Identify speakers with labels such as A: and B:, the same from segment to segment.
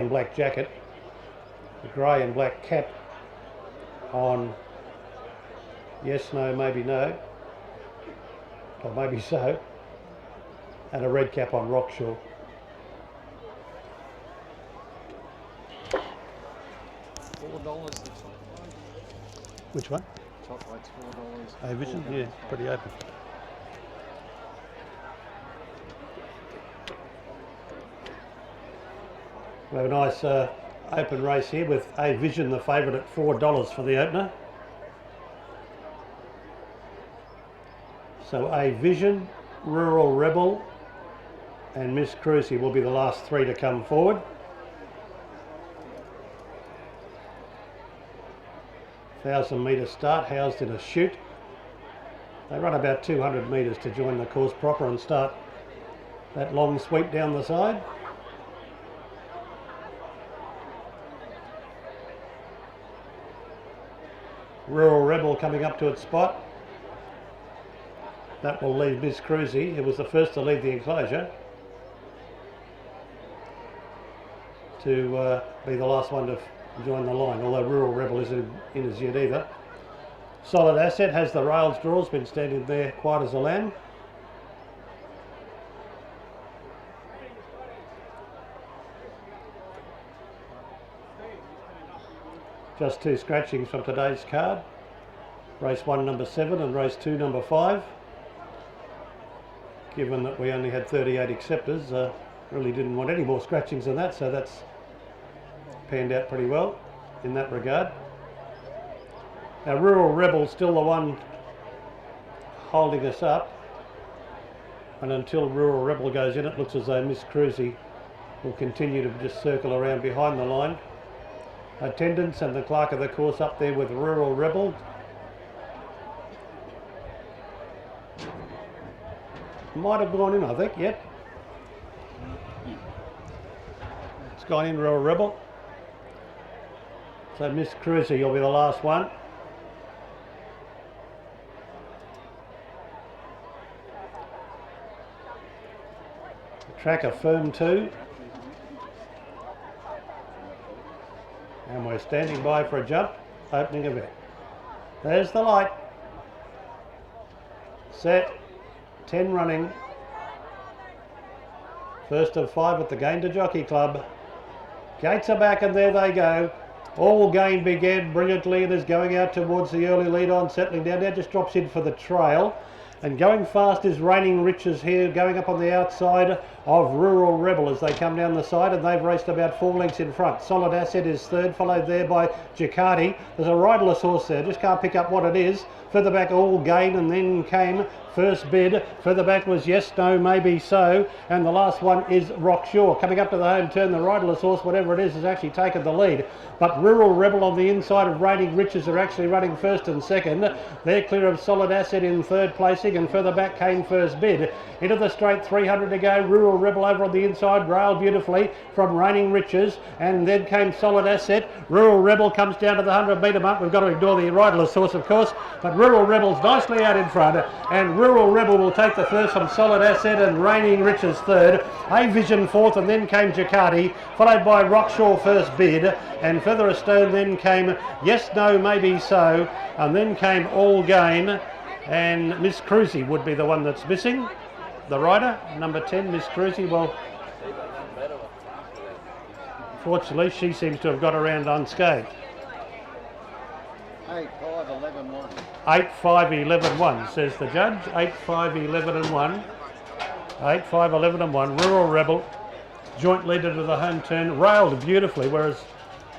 A: and black jacket, the grey and black cap on Yes, No, Maybe No, or Maybe So, and a red cap on Rockshaw.
B: $4 the top weight.
A: Which one?
B: Top weight's $4.
A: A Vision? Yeah, pretty open. We have a nice open race here with A Vision, the favourite, at $4 for the opener. So A Vision, Rural Rebel and Miss Cruzy will be the last three to come forward. $1,000 metre start, housed in a chute. They run about 200 metres to join the course proper and start that long sweep down the side. Rural Rebel coming up to its spot. That will leave Miss Cruzy, who was the first to leave the enclosure, to be the last one to join the line, although Rural Rebel isn't in as yet either. Solid Asset has the rails draws, been standing there quiet as a lamb. Just two scratchings from today's card. Race 1 number 7 and race 2 number 5. Given that we only had 38 acceptors, really didn't want any more scratchings than that, so that's panned out pretty well in that regard. Now Rural Rebel still the one holding us up, and until Rural Rebel goes in, it looks as though Miss Cruzy will continue to just circle around behind the line. Attendants and the clerk of the course up there with Rural Rebel. Might have gone in, I think, yep. It's gone in, Rural Rebel. So Miss Cruzy, you'll be the last one. The track of Firm 2. And we're standing by for a jump, opening event. There's the light. Set, 10 running. First of 5 at the Gain to Jockey Club. Gates are back and there they go. All Gain began brilliantly and is going out towards the early lead on, settling down. Now just drops in for the trail. And going fast is Reigning Riches here, going up on the outside of Rural Rebel as they come down the side, and they've raced about 4 lengths in front. Solid Asset is third, followed there by Ducati. There's a riderless horse there, just can't pick up what it is. Further back, All Gain, and then came First Bid. Further back was Yes, No, Maybe So, and the last one is Rockshaw. Coming up to the home turn, the riderless horse, whatever it is, has actually taken the lead. But Rural Rebel on the inside of Reigning Riches are actually running first and second. They're clear of Solid Asset in third placing, and further back came First Bid. Into the straight, 300 to go. Rural Rebel over on the inside, railed beautifully from Reigning Riches, and then came Solid Asset. Rural Rebel comes down to the 100 metre mark. We've got to ignore the riderless horse, of course, but Rural Rebel's nicely out in front, and Rural Rebel will take the first from Solid Asset, and Reigning Riches third. A Vision fourth, and then came Ducati, followed by Rockshaw First Bid, and further astern then came Yes, No, Maybe So, and then came All Gain, and Miss Cruzy would be the one that's missing. The rider, number 10, Miss Cruzy. Well, fortunately, she seems to have got around unscathed.
B: 8, 5, 11, 1.
A: 8, 5, 11, 1, says the judge. 8, 5, 11 and 1. 8, 5, 11 and 1. Rural Rebel, joint leader to the home turn, railed beautifully, whereas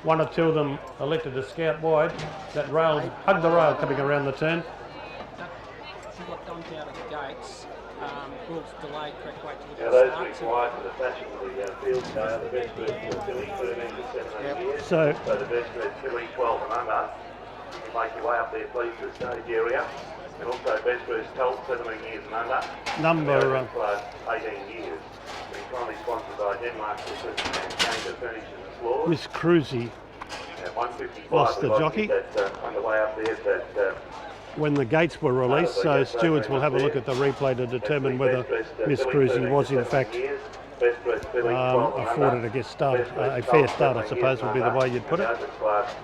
A: one or two of them elected to scout wide. That rail, hugged the rail coming around the turn.
C: She got dumped out of the gates. Brooks delayed correct weight to
D: Now those required for the fashion of the field are the best bird Tilly, 13 to 17 years.
A: So
D: the best bird Tilly, 12 and under. You can make your way up there, please, to the stage area. And also best bird Tolt, 17 years and under.
A: number
D: 18 years. Being kindly sponsored by Denmark and Gain to Furniture and Floors.
A: Miss Cruzy
D: 155.
A: lost the jockey.
D: That's underway up there, but
A: when the gates were released, so stewards will have a look at the replay to determine whether Miss Cruzy was in fact
D: Best Dressed Filly, 12 and
A: afforded
D: under.
A: a guest start,
D: Best Dressed
A: a fair
D: Gold,
A: start, I
D: 17
A: suppose,
D: years
A: would be the
D: and
A: way you'd put
D: under.
A: it.
D: Open class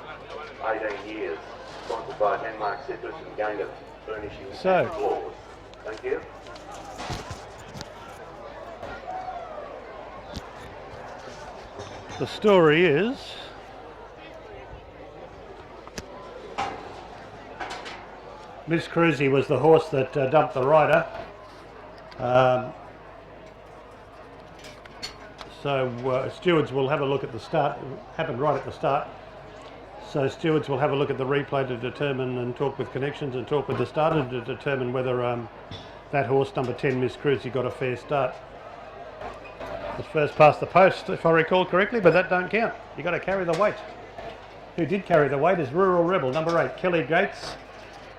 D: 18 years. Sponsored by Denmark Citrus and Gaynor Furnishing
A: So.
D: and Floors. Thank you.
A: The story is Miss Cruzy was the horse that dumped the rider. So stewards will have a look at the start. It happened right at the start. So stewards will have a look at the replay to determine and talk with connections and talk with the starter to determine whether that horse, number 10, Miss Cruzy, got a fair start. Was first past the post, if I recall correctly, but that don't count. You got to carry the weight. Who did carry the weight is Rural Rebel, number 8, Kelly Gates,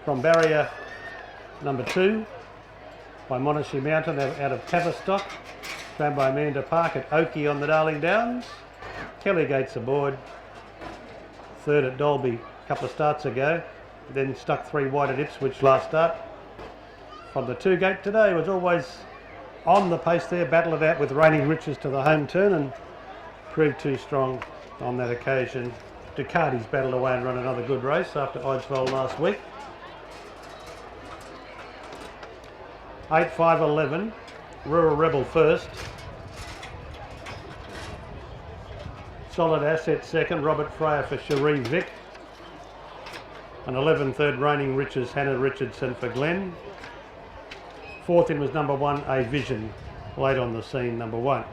A: from barrier number 2 by Monashi Mountain out of Tavistock, found by Amanda Park at Oakey on the Darling Downs. Kelly Gates aboard, third at Dolby a couple of starts ago, then stuck 3 wide at Ipswich last start. From the 2 gate today, was always on the pace there, battled it out with Reigning Riches to the home turn and proved too strong on that occasion. Ducati's battled away and run another good race after Eidsvoll last week. 8, 5, 11, Rural Rebel first. Solid Asset second, Robert Fryer for Cherie Vic. And 11, third, Reigning Riches, Hannah Richardson for Glenn. Fourth in was number 1, A Vision, late on the scene, number 1.